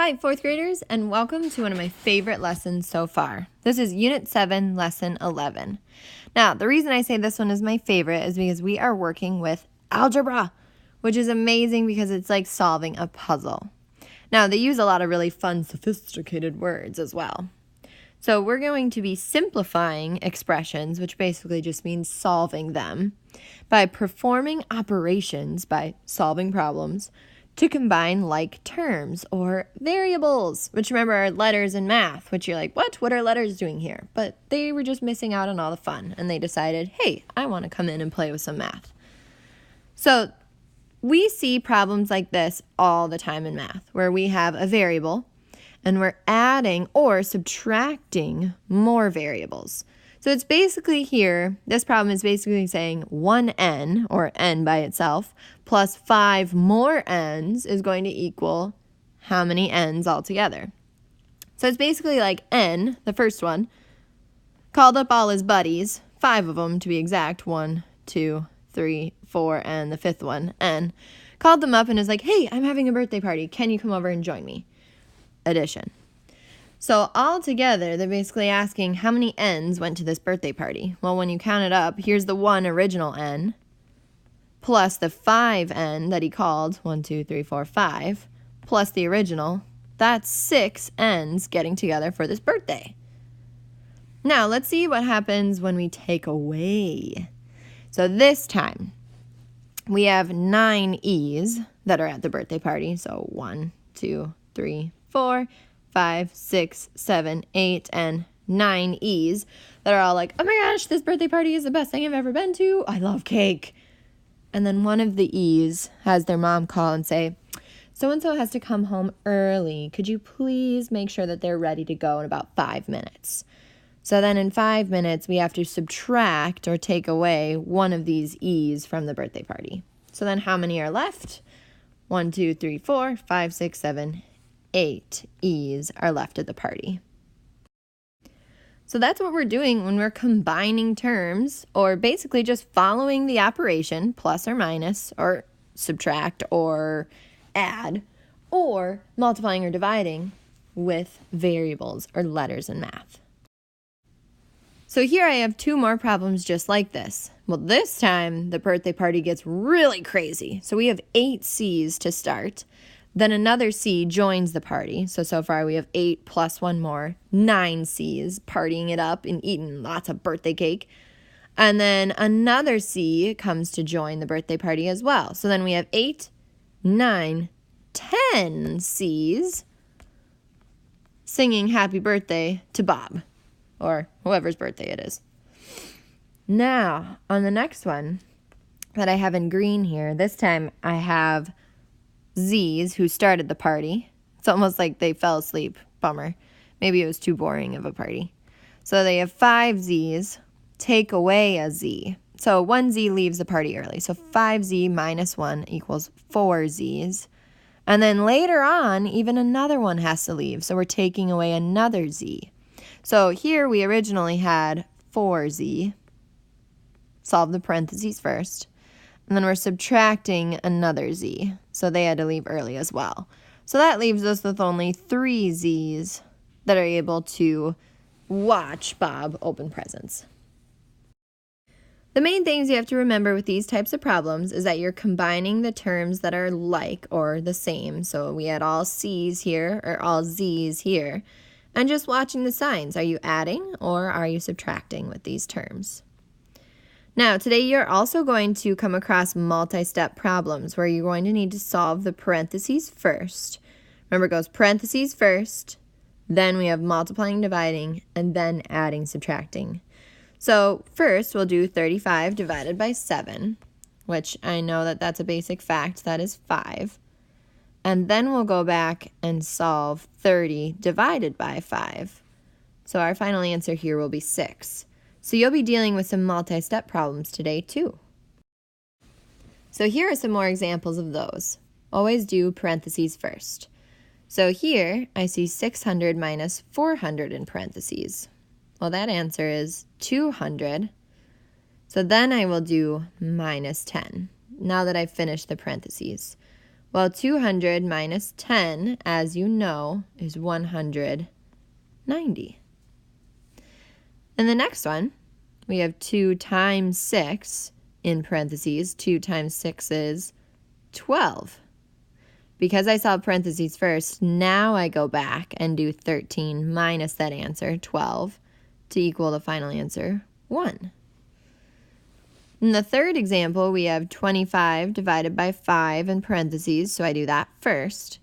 Hi, fourth graders, and welcome to one of my favorite lessons so far. This is Unit 7, Lesson 11. Now, the reason I say this one is my favorite is because we are working with algebra, which is amazing because it's like solving a puzzle. Now, they use a lot of really fun, sophisticated words as well. So we're going to be simplifying expressions, which basically just means solving them, by performing operations, by solving problems, to combine like terms or variables, which remember are letters in math, which you're like, what are letters doing here? But they were just missing out on all the fun, and they decided, hey, I want to come in and play with some math. So we see problems like this all the time in math, where we have a variable, and we're adding or subtracting more variables. So it's basically here, this problem is basically saying 1n, or n by itself, plus 5 more n's is going to equal how many n's altogether. So it's basically like n, the first one, called up all his buddies, 5 of them to be exact, 1, 2, 3, 4, and the fifth one, n, called them up and is like, hey, I'm having a birthday party. Can you come over and join me? Addition. So all together, they're basically asking how many n's went to this birthday party. Well, when you count it up, here's the one original n, plus the 5n that he called, 1, 2, 3, 4, 5, plus the original. That's 6 n's getting together for this birthday. Now, let's see what happens when we take away. So this time, we have 9 e's that are at the birthday party. So 1, 2, 3, 4, 5, 6, 7, 8, and 9 e's that are all like, oh my gosh, this birthday party is the best thing I've ever been to. I love cake. And then one of the e's has their mom call and say, so-and-so has to come home early. Could you please make sure that they're ready to go in about 5 minutes? So then in 5 minutes, we have to subtract or take away one of these e's from the birthday party. So then how many are left? 1, 2, 3, 4, 5, 6, 7, 8 e's are left at the party. So that's what we're doing when we're combining terms, or basically just following the operation, plus or minus, or subtract, or add, or multiplying or dividing with variables or letters in math. So here I have 2 more problems just like this. Well, this time the birthday party gets really crazy. So we have 8 C's to start. Then another C joins the party. So far we have 8 plus 1 more, 9 C's partying it up and eating lots of birthday cake. And then another C comes to join the birthday party as well. So then we have 8, 9, 10 C's singing happy birthday to Bob, or whoever's birthday it is. Now, on the next one that I have in green here, this time I have Z's who started the party. It's almost like they fell asleep. Bummer. Maybe it was too boring of a party. So they have 5 Z's. Take away a Z. So 1 Z leaves the party early. So 5Z minus 1 equals 4 Z's. And then later on, even another one has to leave. So we're taking away another Z. So here we originally had 4Z. Solve the parentheses first. And then we're subtracting another Z. So they had to leave early as well. So that leaves us with only 3 Z's that are able to watch Bob open presents. The main things you have to remember with these types of problems is that you're combining the terms that are like or the same. So we had all C's here or all Z's here. And just watching the signs. Are you adding or are you subtracting with these terms? Now, today you're also going to come across multi-step problems where you're going to need to solve the parentheses first. Remember, it goes parentheses first, then we have multiplying, dividing, and then adding, subtracting. So first, we'll do 35 divided by 7, which I know that that's a basic fact. That is 5. And then we'll go back and solve 30 divided by 5. So our final answer here will be 6. So you'll be dealing with some multi-step problems today too. So here are some more examples of those. Always do parentheses first. So here I see 600 minus 400 in parentheses. Well, that answer is 200. So then I will do minus 10, now that I've finished the parentheses. Well, 200 minus 10, as you know, is 190. And the next one, we have 2 times 6, in parentheses. 2 times 6 is 12. Because I saw parentheses first, now I go back and do 13 minus that answer, 12, to equal the final answer, 1. In the third example, we have 25 divided by 5 in parentheses, so I do that first.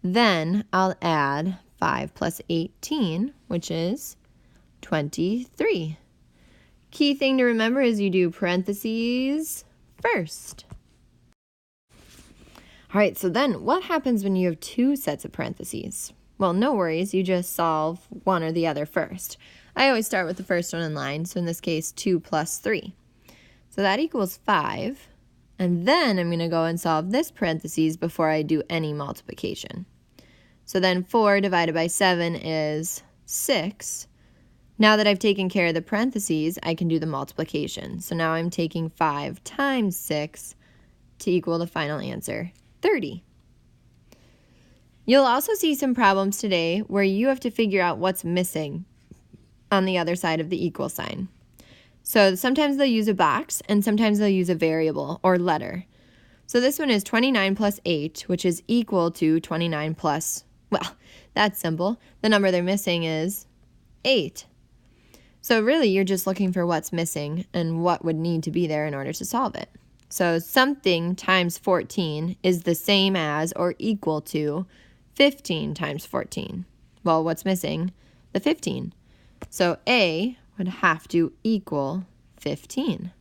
Then I'll add 5 plus 18, which is 23. Key thing to remember is you do parentheses first. All right, so then what happens when you have 2 sets of parentheses? Well, no worries, you just solve one or the other first. I always start with the first one in line, so in this case, 2 plus 3. So that equals 5, and then I'm going to go and solve this parentheses before I do any multiplication. So then 4 divided by 7 is 6. Now that I've taken care of the parentheses, I can do the multiplication. So now I'm taking 5 times 6 to equal the final answer, 30. You'll also see some problems today where you have to figure out what's missing on the other side of the equal sign. So sometimes they'll use a box, and sometimes they'll use a variable or letter. So this one is 29 plus 8, which is equal to 29 plus, well, that's simple. The number they're missing is 8. So really, you're just looking for what's missing and what would need to be there in order to solve it. So something times 14 is the same as or equal to 15 times 14. Well, what's missing? The 15. So A would have to equal 15.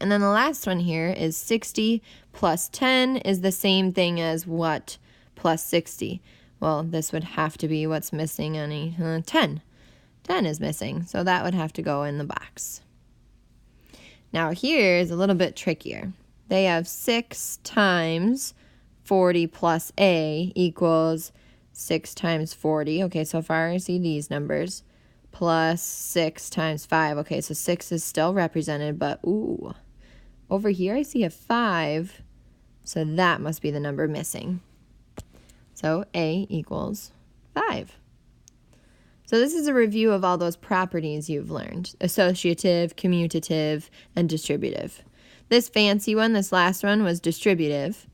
And then the last one here is 60 plus 10 is the same thing as what plus 60? Well, this would have to be what's missing on 10. 10 is missing, so that would have to go in the box. Now here is a little bit trickier. They have 6 times 40 plus A equals 6 times 40. Okay, so far I see these numbers. Plus 6 times 5. Okay, so 6 is still represented, but ooh. Over here I see a 5, so that must be the number missing. So A equals 5. So this is a review of all those properties you've learned: associative, commutative, and distributive. This fancy one, this last one, was distributive.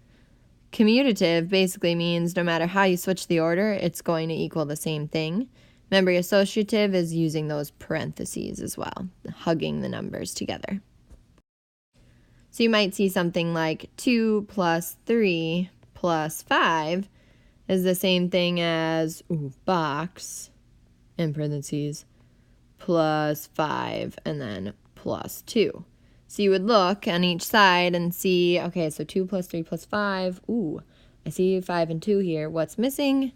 Commutative basically means no matter how you switch the order, it's going to equal the same thing. Remember, associative is using those parentheses as well, hugging the numbers together. So you might see something like 2 plus 3 plus 5 is the same thing as box, in parentheses, plus 5, and then plus 2. So you would look on each side and see, okay, so 2 plus 3 plus 5, ooh, I see 5 and 2 here. What's missing?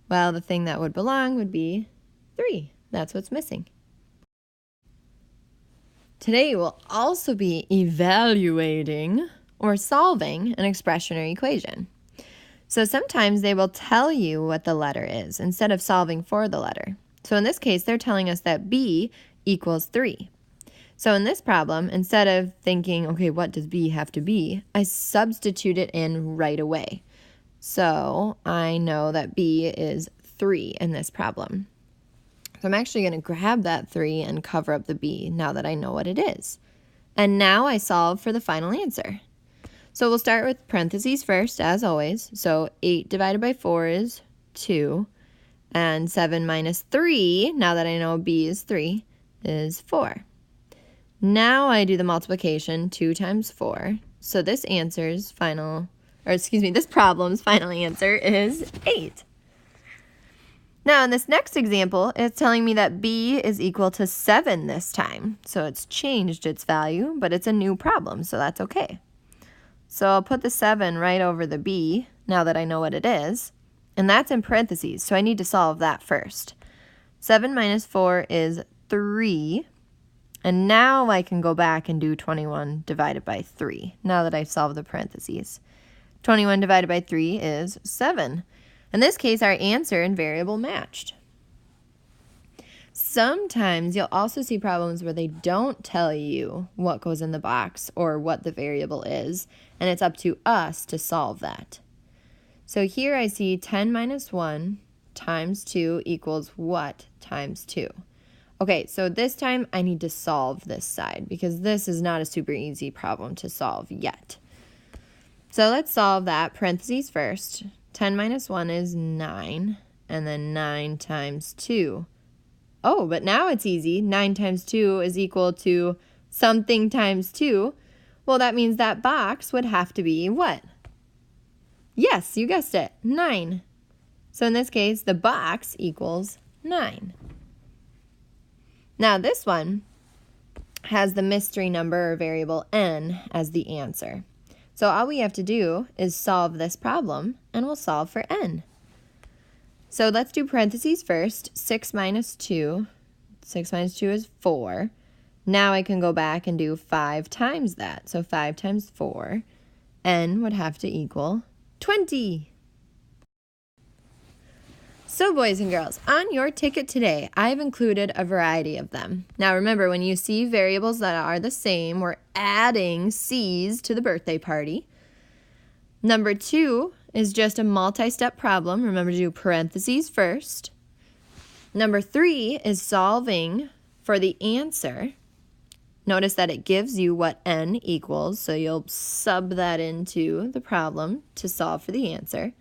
Well, the thing that would belong would be 3. That's what's missing. Today we'll also be evaluating or solving an expression or equation. So sometimes they will tell you what the letter is instead of solving for the letter. So in this case, they're telling us that B equals 3. So in this problem, instead of thinking, okay, what does B have to be, I substitute it in right away. So I know that B is 3 in this problem. So I'm actually going to grab that 3 and cover up the B now that I know what it is. And now I solve for the final answer. So we'll start with parentheses first, as always. So 8 divided by 4 is 2. And 7 minus 3, now that I know B is 3, is 4. Now I do the multiplication, 2 times 4. So this problem's final answer is 8. Now in this next example, it's telling me that B is equal to 7 this time. So it's changed its value, but it's a new problem, so that's okay. So I'll put the 7 right over the B, now that I know what it is. And that's in parentheses, so I need to solve that first. 7 minus 4 is 3. And now I can go back and do 21 divided by 3, now that I've solved the parentheses. 21 divided by 3 is 7. In this case, our answer and variable matched. Sometimes you'll also see problems where they don't tell you what goes in the box or what the variable is, and it's up to us to solve that. So here I see 10 minus 1 times 2 equals what times 2? Okay, so this time I need to solve this side because this is not a super easy problem to solve yet. So let's solve that. Parentheses first. 10 minus 1 is 9, and then 9 times 2. Oh, but now it's easy. 9 times 2 is equal to something times 2. Well, that means that box would have to be what? Yes, you guessed it, 9. So in this case, the box equals 9. Now this one has the mystery number or variable n as the answer. So all we have to do is solve this problem, and we'll solve for n. So let's do parentheses first. 6 minus 2. 6 minus 2 is 4. Now I can go back and do 5 times that. So 5 times 4. N would have to equal 20. So boys and girls, on your ticket today, I've included a variety of them. Now remember, when you see variables that are the same, we're adding C's to the birthday party. Number 2 is just a multi-step problem. Remember to do parentheses first. Number 3 is solving for the answer. Notice that it gives you what n equals, so you'll sub that into the problem to solve for the answer.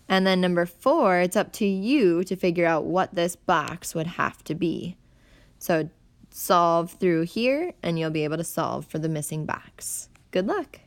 And then number 4, it's up to you to figure out what this box would have to be. So solve through here, and you'll be able to solve for the missing box. Good luck.